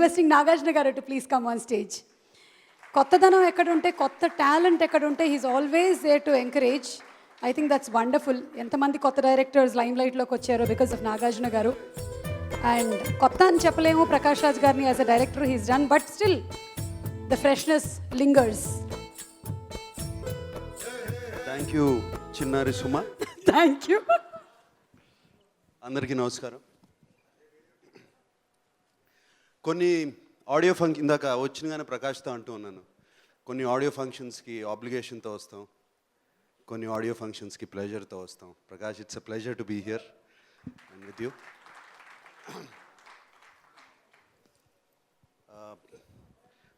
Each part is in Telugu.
Requesting Nagarjuna garu to please come on stage. కొత్తదనం ఎక్కడుంటే, కొత్త టాలెంట్ ఎక్కడుంటే he's always there to encourage. I think that's wonderful. ఎంతమంది కొత్త డైరెక్టర్స్ లైమ్ లైట్లోకి వచ్చారో బికాస్ ఆఫ్ నాగార్జున గారు. అండ్ కొత్త అని చెప్పలేము ప్రకాష్ రాజ్ గారిని as a director he's done, but still the freshness lingers. Thank you చిన్నారి సుమ. Thank you. అందరికీ నమస్కారం. కొన్ని ఆడియో ఫంక్షన్ ఇందాక వచ్చినగానే ప్రకాష్తో అంటూ ఉన్నాను, కొన్ని ఆడియో ఫంక్షన్స్కి ఆబ్లిగేషన్తో వస్తాం, కొన్ని ఆడియో ఫంక్షన్స్కి ప్లెజర్తో వస్తాం. Prakash, it's a pleasure to be here and with you.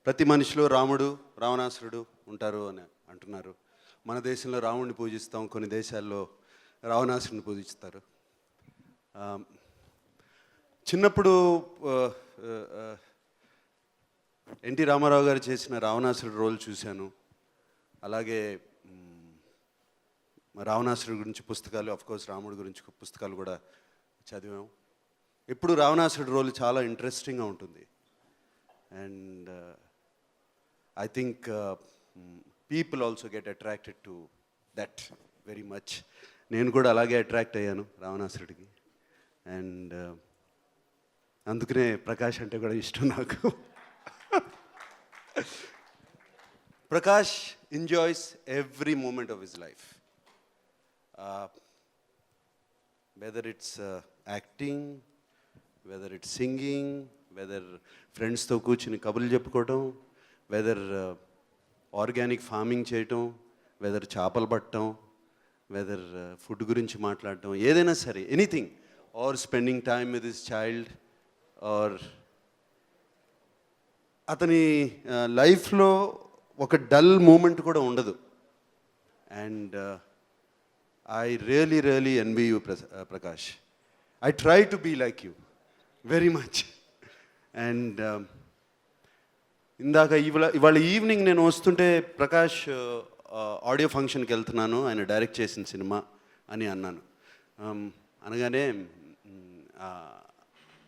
ప్రతి మనిషిలో రాముడు రావణాసురుడు ఉంటారు అని అంటున్నారు. మన దేశంలో రాముడిని పూజిస్తాం, కొన్ని దేశాల్లో రావణాసురుడిని పూజిస్తారు. చిన్నప్పుడు ఎన్టీ రామారావు గారు చేసిన రావణాసురుడు రోల్ చూశాను. అలాగే రావణాసురుడి గురించి పుస్తకాలు, ఆఫ్కోర్స్ రాముడి గురించి పుస్తకాలు కూడా చదివాం. ఎప్పుడు రావణాసురుడి రోల్ చాలా ఇంట్రెస్టింగ్గా ఉంటుంది. And I think people also get attracted to that very much. నేను కూడా అలాగే అట్రాక్ట్ అయ్యాను రావణాసురుడికి. అండ్ అందుకనే ప్రకాష్ అంటే కూడా ఇష్టం నాకు. Prakash enjoys every moment of his life, whether it's acting, whether it's singing, whether ఫ్రెండ్స్తో కూర్చుని కబుర్లు చెప్పుకోవటం, వెదర్ ఆర్గానిక్ ఫార్మింగ్ చేయటం, వెదర్ చేపలు పట్టడం, వెదర్ ఫుడ్ గురించి మాట్లాడటం, ఏదైనా సరే anything, or spending time with his child, or అతని లైఫ్లో ఒక డల్ మూమెంట్ కూడా ఉండదు. And I really really envy you Prakash. I try to be like you very much. And ఇందాక ఇవాళ ఈవినింగ్ నేను వస్తుంటే ప్రకాష్ ఆడియో ఫంక్షన్కి వెళ్తున్నాను, ఆయన డైరెక్ట్ చేసిన సినిమా అని అన్నాను. అనగానే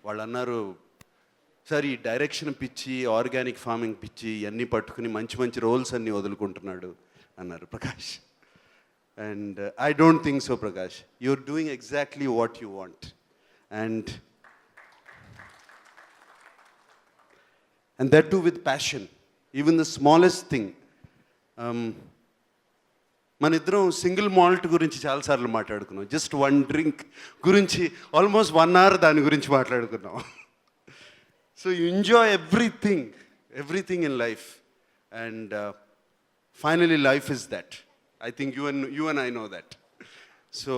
వాళ్ళు అన్నారు, సార్ ఈ డైరెక్షన్ పిచ్చి, ఆర్గానిక్ ఫార్మింగ్ పిచ్చి ఇవన్నీ పట్టుకుని మంచి మంచి రోల్స్ అన్నీ వదులుకుంటున్నాడు అన్నారు Prakash. And I don't think so Prakash. You're doing exactly what you want. And that too with passion, even the smallest thing. మన ఇద్దరం సింగిల్ మాల్ట్ గురించి చాలాసార్లు మాట్లాడుకున్నాం. జస్ట్ వన్ డ్రింక్ గురించి ఆల్మోస్ట్ 1 hour దాని గురించి మాట్లాడుకున్నాం. So you enjoy everything in life. And finally life is that. I think you and I know that. So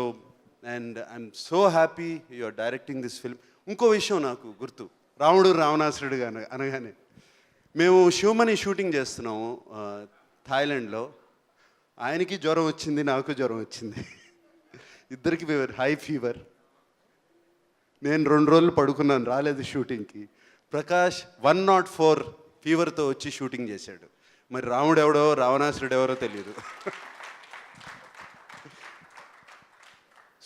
and I'm so happy you are directing this film. ఇంకో విషయం నాకు గుర్తు, రాముడు రావణాసురుడు అనగానే మేము శివమణి షూటింగ్ చేస్తున్నాము థాయిలాండ్లో. ఆయనకి జ్వరం వచ్చింది, నాకు జ్వరం వచ్చింది, ఇద్దరికి హై ఫీవర్. నేను 2 రోజులు పడుకున్నాను, రాలేదు షూటింగ్కి. ప్రకాష్ 104 ఫీవర్తో వచ్చి షూటింగ్ చేశాడు. మరి రాముడు ఎవడో రావణాసురుడు ఎవరో తెలియదు.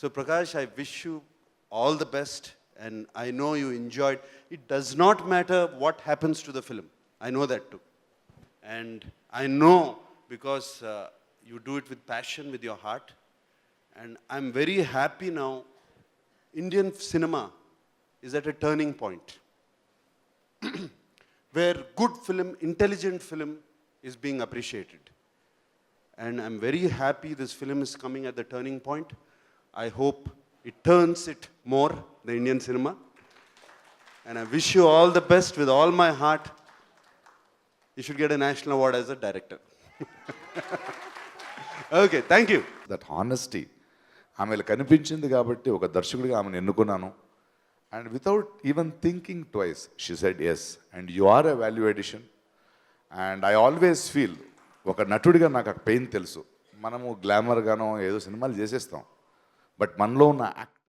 So Prakash, I wish you all the best, and I know you enjoyed. It does not matter what happens to the film. I know that too. And I know because you do it with passion, with your heart. And I'm very happy now. Indian cinema is at a turning point where good film, intelligent film is being appreciated. And I'm very happy this film is coming at the turning point. I hope it turns it more, the Indian cinema. And I wish you all the best with all my heart. You should get a national award as a director. Okay, thank you. That honesty. ఆమెలో కనిపించింది కాబట్టి ఒక దర్శకుడిగా ఆమెను ఎన్నుకున్నాను. And without even thinking twice, she said yes. And you are a value addition. And I always feel, ఒక నటుడిగా నాకు ఆ పెయిన్ తెలుసు. మనము గ్లామర్గానో ఏదో సినిమాలు చేసేస్తాం, బట్ మనలో ఉన్న